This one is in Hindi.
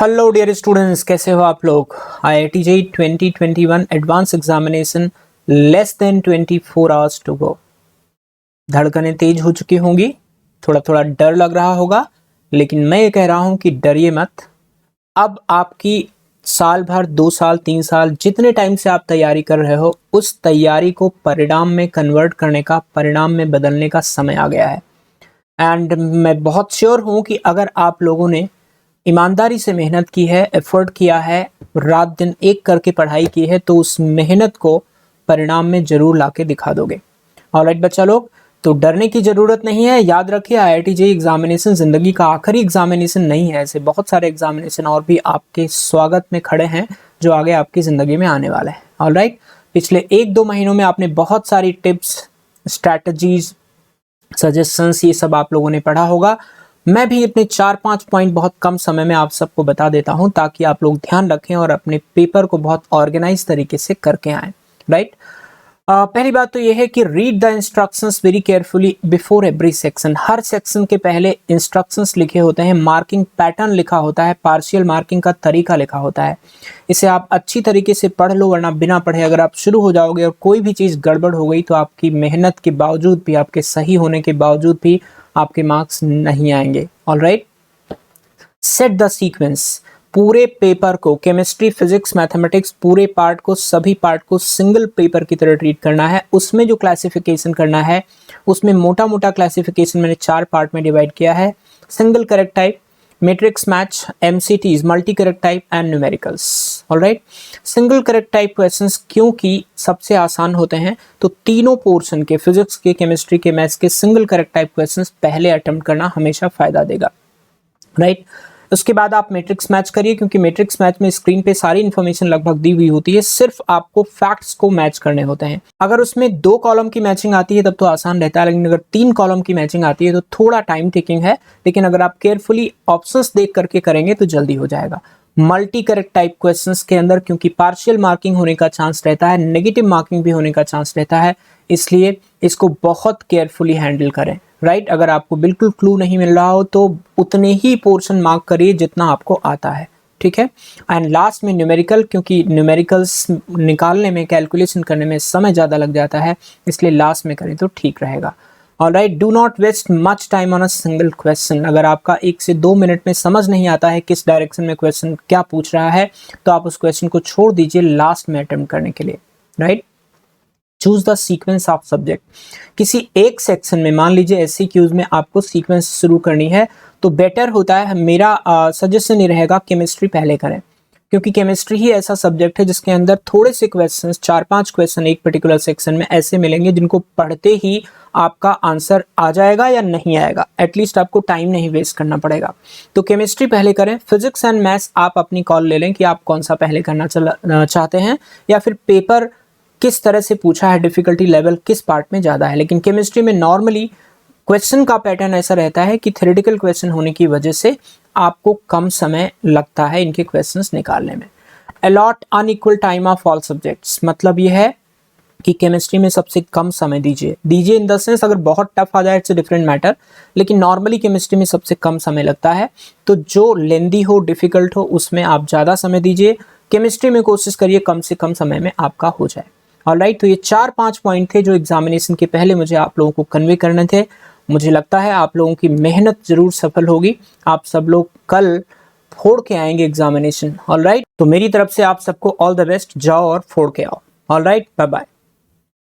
हेलो डियर स्टूडेंट्स, कैसे हो आप लोग। IIT JEE 2021 advance examination less than 24 hours to go. धड़कनें तेज हो चुकी होंगी, थोड़ा थोड़ा डर लग रहा होगा, लेकिन मैं ये कह रहा हूँ कि डरिए मत। अब आपकी साल भर, 2 साल, 3 साल, जितने टाइम से आप तैयारी कर रहे हो, उस तैयारी को परिणाम में कन्वर्ट करने का, परिणाम में बदलने का समय आ गया है। एंड मैं बहुत श्योर हूँ कि अगर आप लोगों ने ईमानदारी से मेहनत की है, एफर्ट किया है, रात दिन एक करके पढ़ाई की है, तो उस मेहनत को परिणाम में जरूर लाके दिखा दोगे। ऑलराइट बच्चा लोग, तो डरने की जरूरत नहीं है। याद रखिए, IIT JEE एग्जामिनेशन जिंदगी का आखिरी एग्जामिनेशन नहीं है। ऐसे बहुत सारे एग्जामिनेशन और भी आपके स्वागत में खड़े हैं जो आगे आपकी जिंदगी में आने वाले हैं। ऑलराइट, पिछले 1-2 महीनों में आपने बहुत सारी टिप्स, स्ट्रैटेजीज, सजेशंस, ये सब आप लोगों ने पढ़ा होगा। मैं भी अपने 4-5 पॉइंट बहुत कम समय में आप सबको बता देता हूं, ताकि आप लोग ध्यान रखें और अपने पेपर को बहुत ऑर्गेनाइज तरीके से करके आएं। राइट, पहली बात तो यह है कि read the instructions very carefully before every section. Her section के पहले इंस्ट्रक्शंस लिखे होते हैं, मार्किंग पैटर्न लिखा होता है, पार्शियल मार्किंग का तरीका लिखा होता है। इसे आप अच्छी तरीके से पढ़ लो, वरना बिना पढ़े अगर आप शुरू हो जाओगे और कोई भी चीज़ गड़बड़ हो गई तो आपकी मेहनत के बावजूद भी, आपके सही होने के बावजूद भी आपके मार्क्स नहीं आएंगे। Alright, set the sequence. पूरे पेपर को, केमिस्ट्री, फिजिक्स, मैथमेटिक्स, पूरे पार्ट को, सभी पार्ट को सिंगल पेपर की तरह ट्रीट करना है। उसमें जो क्लासिफिकेशन करना है, उसमें मोटा मोटा क्लासिफिकेशन मैंने 4 पार्ट में डिवाइड किया है। Single correct type, matrix match, MCTs, multi correct type and numericals. Alright, single correct type questions क्योंकि सबसे आसान होते हैं, तो तीनों पोर्शन के, फिजिक्स के, केमिस्ट्री के, मैथ्स के सिंगल करेक्ट टाइप क्वेश्चंस पहले अटेम्प्ट करना हमेशा फायदा देगा। राइट, उसके बाद आप मैट्रिक्स मैच करिए, क्योंकि मैट्रिक्स मैच में स्क्रीन पे सारी इन्फॉर्मेशन लगभग दी हुई होती है, सिर्फ आपको फैक्ट्स को मैच करने होते हैं। अगर उसमें 2 कॉलम की मैचिंग आती है तब तो आसान रहता है, लेकिन अगर 3 कॉलम की मैचिंग आती है तो थोड़ा टाइम टेकिंग है, लेकिन अगर आप केयरफुली ऑप्शंस देख करके करेंगे तो जल्दी हो जाएगा। मल्टी करेक्ट टाइप क्वेश्चंस के अंदर क्योंकि पार्शियल मार्किंग होने का चांस रहता है, नेगेटिव मार्किंग भी होने का चांस रहता है, इसलिए इसको बहुत केयरफुली हैंडल करें। राइट, अगर आपको बिल्कुल क्लू नहीं मिल रहा हो तो उतने ही पोर्शन मार्क करिए जितना आपको आता है। ठीक है, एंड लास्ट में न्यूमेरिकल, क्योंकि न्यूमेरिकल्स निकालने में, कैलकुलेशन करने में समय ज़्यादा लग जाता है, इसलिए लास्ट में करें तो ठीक रहेगा। Alright, do not waste much time on a single question. अगर आपका 1 से 2 मिनट में समझ नहीं आता है किस डायरेक्शन में क्वेश्चन क्या पूछ रहा है, तो आप उस क्वेश्चन को छोड़ दीजिए लास्ट में अटेम्प्ट करने के लिए। Right, choose the sequence of subject. किसी एक सेक्शन में, मान लीजिए SCQs में आपको सीक्वेंस शुरू करनी है, तो बेटर होता है, मेरा सजेशन ये रहेगा, केमिस्ट्री पहले करें, क्योंकि केमिस्ट्री ही ऐसा सब्जेक्ट है जिसके अंदर थोड़े से क्वेश्चंस, 4-5 क्वेश्चन एक पर्टिकुलर सेक्शन में ऐसे मिलेंगे जिनको पढ़ते ही आपका आंसर आ जाएगा या नहीं आएगा, एटलीस्ट आपको टाइम नहीं वेस्ट करना पड़ेगा। तो केमिस्ट्री पहले करें। फिजिक्स एंड मैथ्स आप अपनी कॉल ले लें कि आप कौन सा पहले करना चाहते हैं, या फिर पेपर किस तरह से पूछा है, डिफिकल्टी लेवल किस पार्ट में ज़्यादा है। लेकिन केमिस्ट्री में नॉर्मली क्वेश्चन का पैटर्न ऐसा रहता है कि थ्योरेटिकल क्वेश्चन होने की वजह से आपको कम समय लगता है इनके क्वेश्चंस निकालने में। Allot unequal time of all subjects, मतलब ये है कि केमिस्ट्री में सबसे कम समय दीजिए इन द सेंस, अगर बहुत टफ आ जाए इट्स अ डिफरेंट मैटर, लेकिन नॉर्मली केमिस्ट्री में सबसे कम समय लगता है, तो जो लेंदी हो, डिफिकल्ट हो, उसमें आप ज़्यादा समय दीजिए। केमिस्ट्री में कोशिश करिए कम से कम समय में आपका हो जाए। ऑलराइट, तो ये 4-5 पॉइंट थे जो एग्जामिनेशन के पहले मुझे आप लोगों को कन्वे करने थे। मुझे लगता है आप लोगों की मेहनत जरूर सफल होगी। आप सब लोग कल फोड़ के आएंगे एग्जामिनेशन। ऑलराइट, तो मेरी तरफ से आप सबको ऑल द बेस्ट, जाओ और फोड़ के आओ। Alright, bye bye.